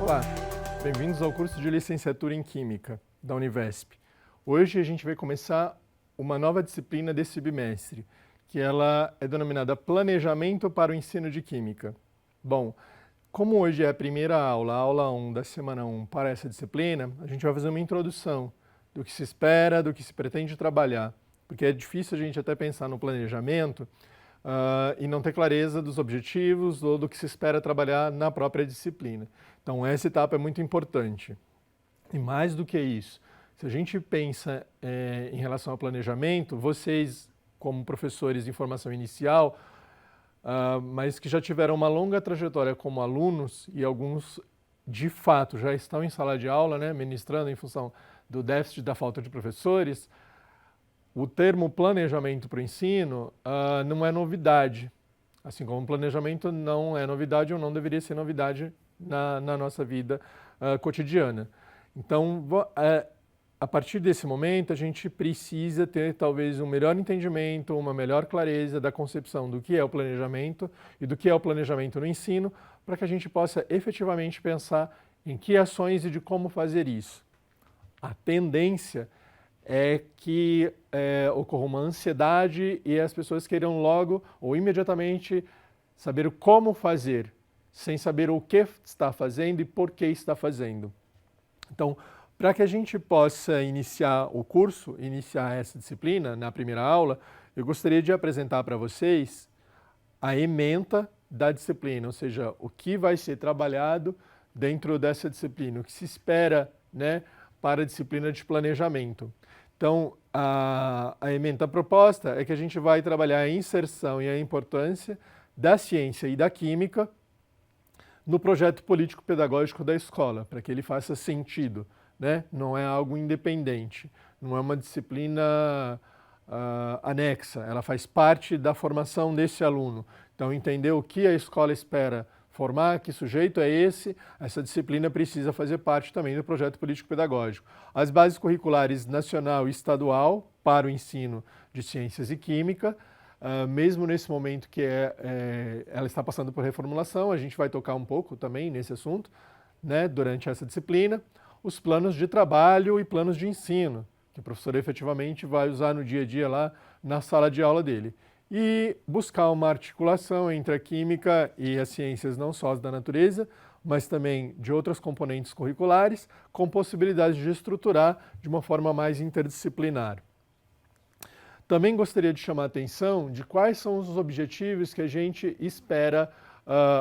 Olá, bem-vindos ao curso de licenciatura em Química da Univesp. Hoje a gente vai começar uma nova disciplina desse bimestre, que ela é denominada Planejamento para o Ensino de Química. Bom, como hoje é a primeira aula, a aula 1 da semana 1 para essa disciplina, a gente vai fazer uma introdução do que se espera, do que se pretende trabalhar, porque é difícil a gente até pensar no planejamento e não ter clareza dos objetivos ou do que se espera trabalhar na própria disciplina. Então, essa etapa é muito importante. E mais do que isso, se a gente pensa em relação ao planejamento, vocês, como professores de formação inicial, mas que já tiveram uma longa trajetória como alunos e alguns, de fato, já estão em sala de aula, né, ministrando em função do déficit da falta de professores, o termo planejamento para o ensino não é novidade. Assim como o planejamento não é novidade ou não deveria ser novidade na nossa vida cotidiana. Então, a partir desse momento, a gente precisa ter talvez um melhor entendimento, uma melhor clareza da concepção do que é o planejamento e do que é o planejamento no ensino, para que a gente possa efetivamente pensar em que ações e de como fazer isso. A tendência é que ocorra uma ansiedade e as pessoas queiram logo ou imediatamente saber como fazer, sem saber o que está fazendo e por que está fazendo. Então, para que a gente possa iniciar o curso, iniciar essa disciplina na primeira aula, eu gostaria de apresentar para vocês a ementa da disciplina, ou seja, o que vai ser trabalhado dentro dessa disciplina, o que se espera, né, para a disciplina de planejamento. Então, a ementa proposta é que a gente vai trabalhar a inserção e a importância da ciência e da química no projeto político-pedagógico da escola, para que ele faça sentido, né? Não é algo independente, não é uma disciplina anexa, ela faz parte da formação desse aluno. Então, entender o que a escola espera formar, que sujeito é esse, essa disciplina precisa fazer parte também do projeto político-pedagógico. As bases curriculares nacional e estadual para o ensino de ciências e química, mesmo nesse momento que ela está passando por reformulação, a gente vai tocar um pouco também nesse assunto, né, durante essa disciplina, os planos de trabalho e planos de ensino, que o professor efetivamente vai usar no dia a dia lá na sala de aula dele. E buscar uma articulação entre a química e as ciências não só da natureza, mas também de outras componentes curriculares, com possibilidade de estruturar de uma forma mais interdisciplinar. Também gostaria de chamar a atenção de quais são os objetivos que a gente espera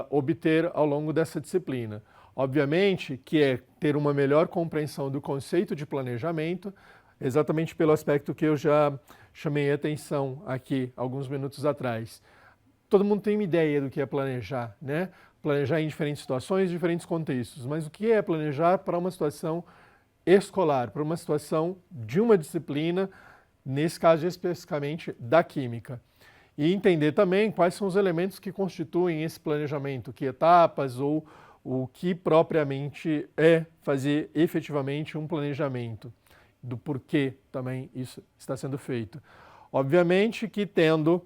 obter ao longo dessa disciplina. Obviamente que é ter uma melhor compreensão do conceito de planejamento, exatamente pelo aspecto que eu já chamei a atenção aqui alguns minutos atrás. Todo mundo tem uma ideia do que é planejar, né? Planejar em diferentes situações, diferentes contextos, mas o que é planejar para uma situação escolar, para uma situação de uma disciplina, nesse caso especificamente da química. E entender também quais são os elementos que constituem esse planejamento, que etapas ou o que propriamente é fazer efetivamente um planejamento, do porquê também isso está sendo feito. Obviamente que tendo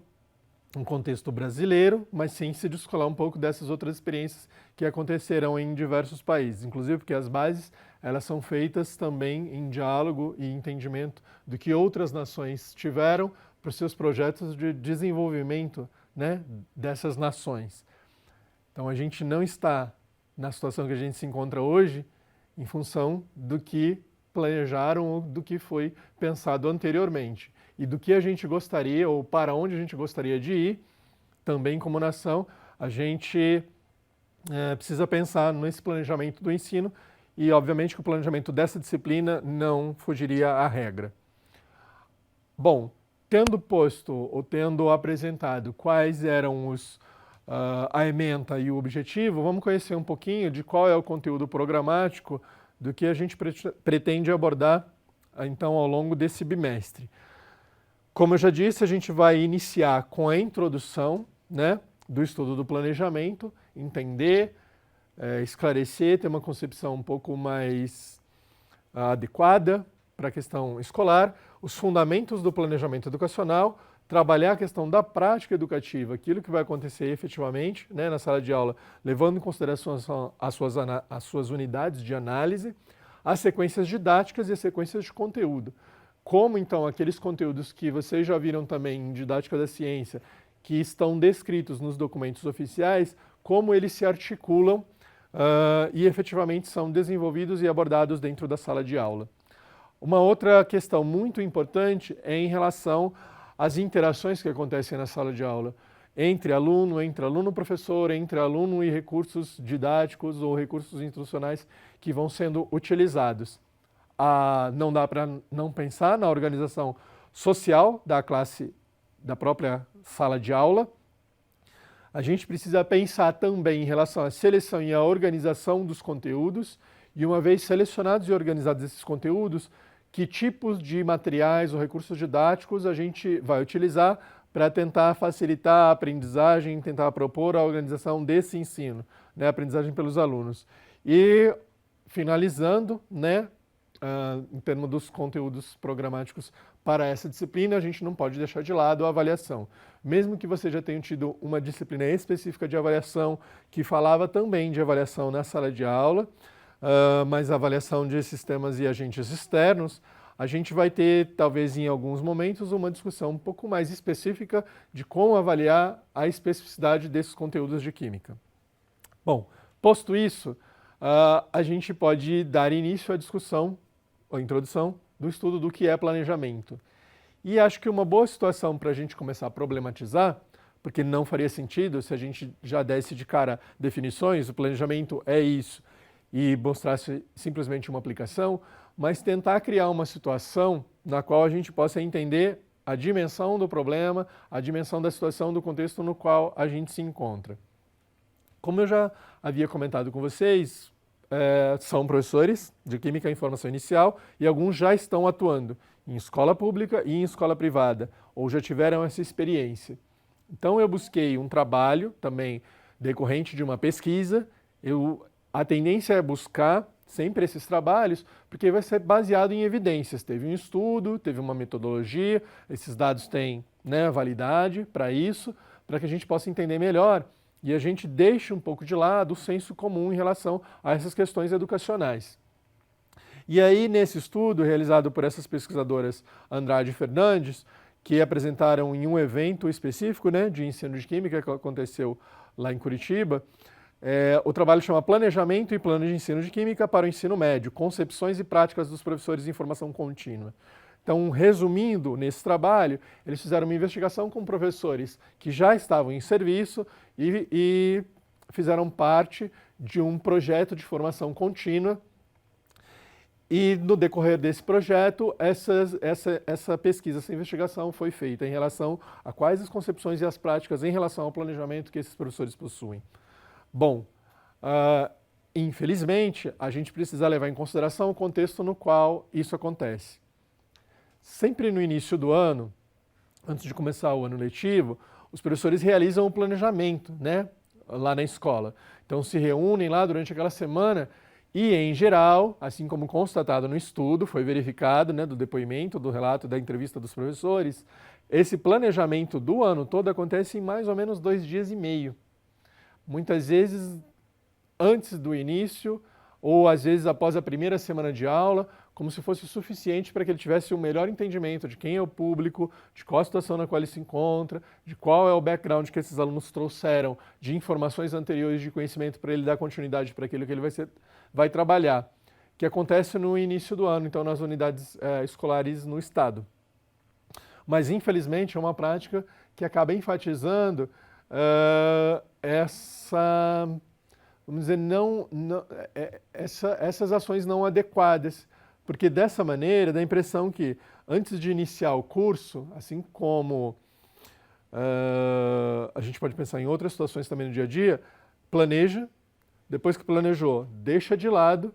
um contexto brasileiro, mas sem se descolar um pouco dessas outras experiências que acontecerão em diversos países, inclusive porque as bases elas são feitas também em diálogo e entendimento do que outras nações tiveram para os seus projetos de desenvolvimento, né, dessas nações. Então a gente não está na situação que a gente se encontra hoje em função do que planejaram ou do que foi pensado anteriormente. E do que a gente gostaria ou para onde a gente gostaria de ir, também como nação, a gente precisa pensar nesse planejamento do ensino e, obviamente, que o planejamento dessa disciplina não fugiria à regra. Bom, tendo posto ou tendo apresentado quais eram a ementa e o objetivo, vamos conhecer um pouquinho de qual é o conteúdo programático do que a gente pretende abordar, então, ao longo desse bimestre. Como eu já disse, a gente vai iniciar com a introdução, né, do estudo do planejamento, entender, esclarecer, ter uma concepção um pouco mais adequada para a questão escolar, os fundamentos do planejamento educacional, trabalhar a questão da prática educativa, aquilo que vai acontecer efetivamente, né, na sala de aula, levando em consideração as suas unidades de análise, as sequências didáticas e as sequências de conteúdo. Como, então, aqueles conteúdos que vocês já viram também em Didática da Ciência, que estão descritos nos documentos oficiais, como eles se articulam e efetivamente são desenvolvidos e abordados dentro da sala de aula. Uma outra questão muito importante é em relação às interações que acontecem na sala de aula, entre aluno-professor, entre aluno e recursos didáticos ou recursos instrucionais que vão sendo utilizados. Não dá para não pensar na organização social da classe, da própria sala de aula. A gente precisa pensar também em relação à seleção e à organização dos conteúdos, e uma vez selecionados e organizados esses conteúdos, que tipos de materiais ou recursos didáticos a gente vai utilizar para tentar facilitar a aprendizagem, tentar propor a organização desse ensino, né, a aprendizagem pelos alunos. E, finalizando, né, em termos dos conteúdos programáticos para essa disciplina, a gente não pode deixar de lado a avaliação. Mesmo que você já tenha tido uma disciplina específica de avaliação, que falava também de avaliação na sala de aula, mas a avaliação de sistemas e agentes externos, a gente vai ter, talvez em alguns momentos, uma discussão um pouco mais específica de como avaliar a especificidade desses conteúdos de química. Bom, posto isso, a gente pode dar início à discussão, a introdução do estudo do que é planejamento. E acho que uma boa situação para a gente começar a problematizar, porque não faria sentido se a gente já desse de cara definições, o planejamento é isso, e mostrasse simplesmente uma aplicação, mas tentar criar uma situação na qual a gente possa entender a dimensão do problema, a dimensão da situação, do contexto no qual a gente se encontra. Como eu já havia comentado com vocês, são professores de Química e Informação Inicial e alguns já estão atuando em escola pública e em escola privada, ou já tiveram essa experiência. Então eu busquei um trabalho também decorrente de uma pesquisa. A tendência é buscar sempre esses trabalhos, porque vai ser baseado em evidências. Teve um estudo, teve uma metodologia, esses dados têm, né, validade para isso, para que a gente possa entender melhor e a gente deixe um pouco de lado o senso comum em relação a essas questões educacionais. E aí, nesse estudo realizado por essas pesquisadoras Andrade e Fernandes, que apresentaram em um evento específico, né, de ensino de química que aconteceu lá em Curitiba, o trabalho chama Planejamento e Plano de Ensino de Química para o Ensino Médio, Concepções e Práticas dos Professores em Formação Contínua. Então, resumindo, nesse trabalho, eles fizeram uma investigação com professores que já estavam em serviço e fizeram parte de um projeto de formação contínua. E no decorrer desse projeto, essa pesquisa, essa investigação foi feita em relação a quais as concepções e as práticas em relação ao planejamento que esses professores possuem. Bom, infelizmente, a gente precisa levar em consideração o contexto no qual isso acontece. Sempre no início do ano, antes de começar o ano letivo, os professores realizam o planejamento, né, lá na escola. Então se reúnem lá durante aquela semana e, em geral, assim como constatado no estudo, foi verificado, né, do depoimento, do relato, da entrevista dos professores, esse planejamento do ano todo acontece em mais ou menos 2 dias e meio. Muitas vezes antes do início ou às vezes após a primeira semana de aula, como se fosse suficiente para que ele tivesse um melhor entendimento de quem é o público, de qual a situação na qual ele se encontra, de qual é o background que esses alunos trouxeram, de informações anteriores de conhecimento para ele dar continuidade para aquilo que ele vai trabalhar, que acontece no início do ano, então nas unidades escolares no estado. Mas infelizmente é uma prática que acaba enfatizando vamos dizer, essas ações não adequadas, porque dessa maneira dá a impressão que antes de iniciar o curso, assim como a gente pode pensar em outras situações também no dia a dia, planeja, depois que planejou, deixa de lado,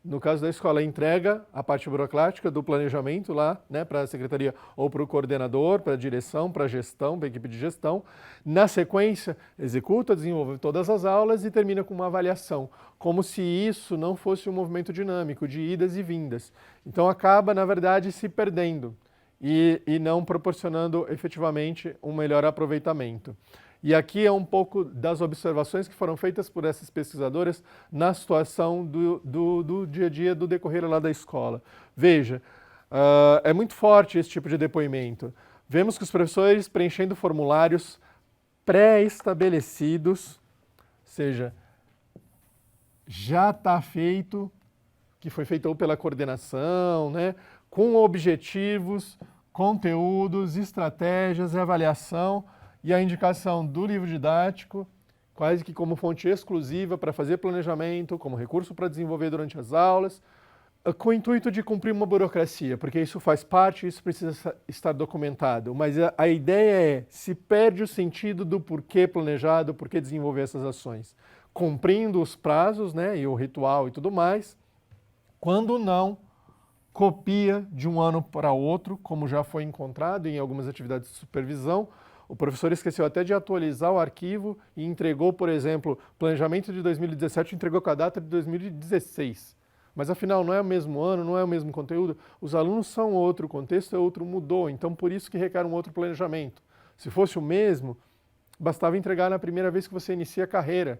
no caso da escola, entrega a parte burocrática do planejamento lá, né, para a secretaria ou para o coordenador, para a direção, para a gestão, para a equipe de gestão. Na sequência, executa, desenvolve todas as aulas e termina com uma avaliação, como se isso não fosse um movimento dinâmico de idas e vindas. Então acaba, na verdade, se perdendo. e não proporcionando efetivamente um melhor aproveitamento. E aqui é um pouco das observações que foram feitas por essas pesquisadoras na situação do dia a dia, do decorrer lá da escola. Veja, é muito forte esse tipo de depoimento. Vemos que os professores preenchendo formulários pré-estabelecidos, ou seja, já está feito, que foi feito ou pela coordenação, né, com objetivos, conteúdos, estratégias, avaliação e a indicação do livro didático, quase que como fonte exclusiva para fazer planejamento, como recurso para desenvolver durante as aulas, com o intuito de cumprir uma burocracia, porque isso faz parte, isso precisa estar documentado. Mas a ideia é, se perde o sentido do porquê planejar, do porquê desenvolver essas ações. Cumprindo os prazos, né, e o ritual e tudo mais, quando não, copia de um ano para outro, como já foi encontrado em algumas atividades de supervisão. O professor esqueceu até de atualizar o arquivo e entregou, por exemplo, planejamento de 2017, entregou com a data de 2016. Mas afinal não é o mesmo ano, não é o mesmo conteúdo, os alunos são outro, o contexto é outro, mudou, então por isso que requer um outro planejamento. Se fosse o mesmo, bastava entregar na primeira vez que você inicia a carreira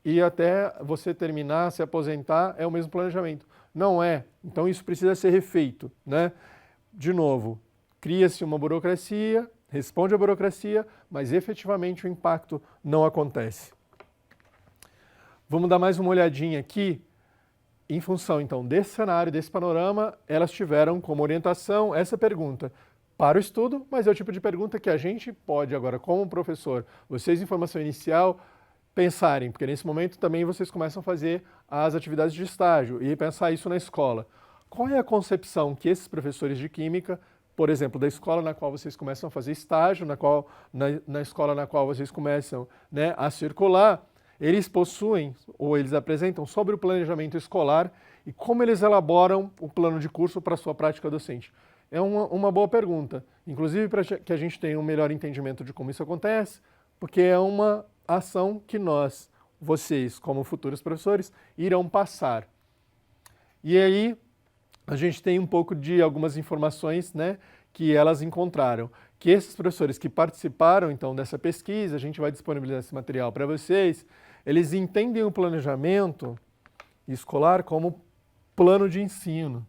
e até você terminar, se aposentar, é o mesmo planejamento. Não é, então isso precisa ser refeito, né? De novo, cria-se uma burocracia, responde à burocracia, mas efetivamente o impacto não acontece. Vamos dar mais uma olhadinha aqui. Em função, então, desse cenário, desse panorama, elas tiveram como orientação essa pergunta para o estudo, mas é o tipo de pergunta que a gente pode agora, como professor, vocês em formação inicial, pensarem, porque nesse momento também vocês começam a fazer as atividades de estágio e pensar isso na escola. Qual é a concepção que esses professores de química, por exemplo, da escola na qual vocês começam a fazer estágio, na escola na qual vocês começam, né, a circular, eles possuem ou eles apresentam sobre o planejamento escolar e como eles elaboram o plano de curso para a sua prática docente? É uma boa pergunta, inclusive para que a gente tenha um melhor entendimento de como isso acontece, porque é uma ação que nós, vocês, como futuros professores, irão passar. E aí a gente tem um pouco de algumas informações, né, que elas encontraram. Que esses professores que participaram, então, dessa pesquisa, a gente vai disponibilizar esse material para vocês, eles entendem o planejamento escolar como plano de ensino.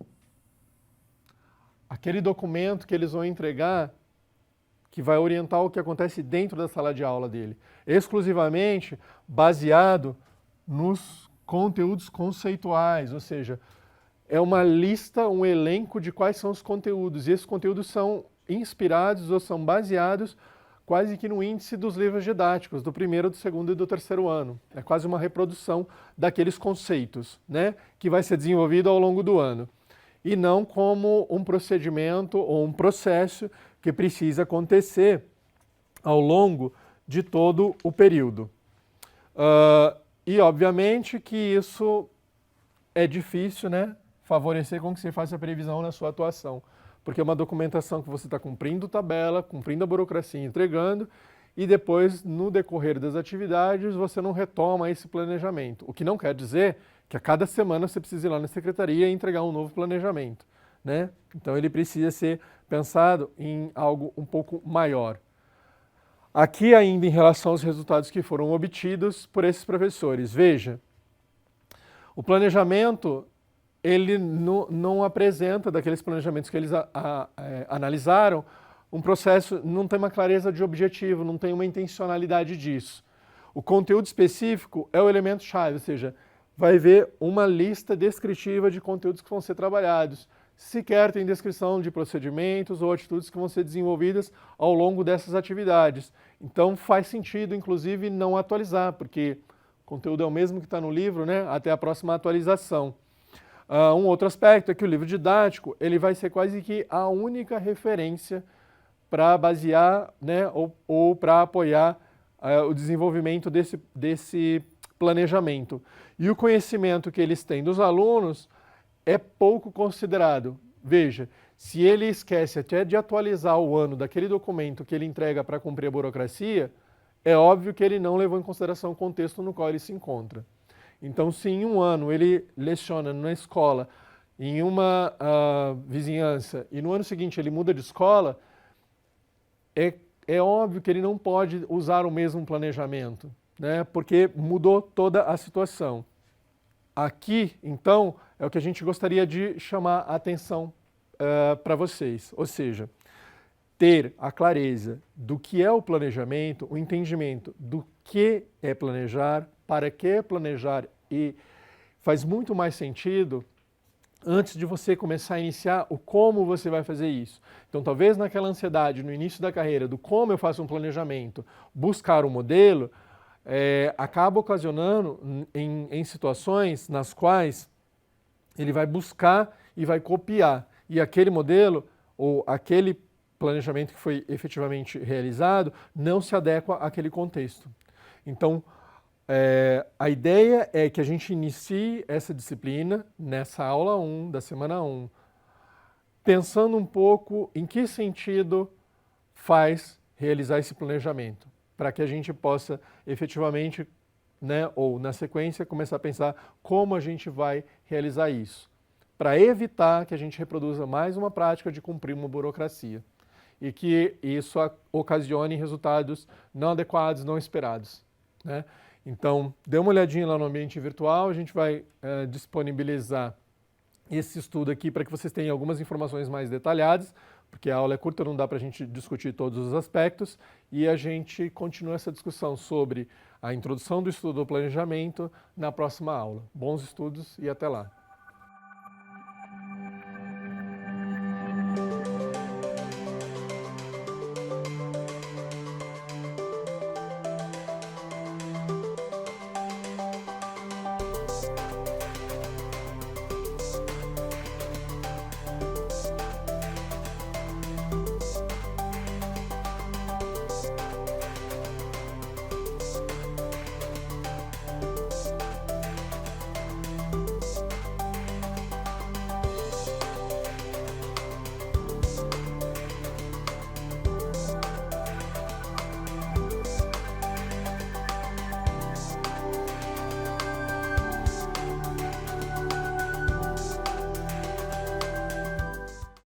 Aquele documento que eles vão entregar que vai orientar o que acontece dentro da sala de aula dele, exclusivamente baseado nos conteúdos conceituais, ou seja, é uma lista, um elenco de quais são os conteúdos, e esses conteúdos são inspirados ou são baseados quase que no índice dos livros didáticos, do primeiro, do segundo e do terceiro ano. É quase uma reprodução daqueles conceitos, né, que vai ser desenvolvido ao longo do ano. E não como um procedimento ou um processo que precisa acontecer ao longo de todo o período. E, obviamente, que isso é difícil, né, favorecer com que você faça a previsão na sua atuação. Porque é uma documentação que você está cumprindo tabela, cumprindo a burocracia, entregando, e depois, no decorrer das atividades, você não retoma esse planejamento. O que não quer dizer que a cada semana você precisa ir lá na secretaria e entregar um novo planejamento, né? Então ele precisa ser pensado em algo um pouco maior. Aqui ainda em relação aos resultados que foram obtidos por esses professores. Veja, o planejamento ele não apresenta, daqueles planejamentos que eles analisaram, um processo, não tem uma clareza de objetivo, não tem uma intencionalidade disso. O conteúdo específico é o elemento-chave, ou seja, vai ver uma lista descritiva de conteúdos que vão ser trabalhados. Sequer tem descrição de procedimentos ou atitudes que vão ser desenvolvidas ao longo dessas atividades. Então faz sentido, inclusive, não atualizar, porque o conteúdo é o mesmo que está no livro, né, até a próxima atualização. Um outro aspecto é que o livro didático ele vai ser quase que a única referência para basear, né, ou para apoiar o desenvolvimento desse planejamento. E o conhecimento que eles têm dos alunos é pouco considerado. Veja, se ele esquece até de atualizar o ano daquele documento que ele entrega para cumprir a burocracia, é óbvio que ele não levou em consideração o contexto no qual ele se encontra. Então, se em um ano ele leciona na escola em uma vizinhança e no ano seguinte ele muda de escola, é óbvio que ele não pode usar o mesmo planejamento, né? Porque mudou toda a situação. Aqui, então, é o que a gente gostaria de chamar a atenção para vocês, ou seja, ter a clareza do que é o planejamento, o entendimento do que é planejar, para que planejar, e faz muito mais sentido antes de você começar a iniciar o como você vai fazer isso. Então, talvez naquela ansiedade no início da carreira do como eu faço um planejamento, buscar um modelo, acaba ocasionando em situações nas quais ele vai buscar e vai copiar. E aquele modelo ou aquele planejamento que foi efetivamente realizado não se adequa àquele contexto. Então, a ideia é que a gente inicie essa disciplina nessa aula 1 da semana 1, pensando um pouco em que sentido faz realizar esse planejamento, para que a gente possa efetivamente, né, ou na sequência, começar a pensar como a gente vai realizar isso, para evitar que a gente reproduza mais uma prática de cumprir uma burocracia e que isso ocasione resultados não adequados, não esperados, né? Então, dê uma olhadinha lá no ambiente virtual, a gente vai disponibilizar esse estudo aqui para que vocês tenham algumas informações mais detalhadas, porque a aula é curta, não dá para a gente discutir todos os aspectos, e a gente continua essa discussão sobre a introdução do estudo do planejamento na próxima aula. Bons estudos e até lá!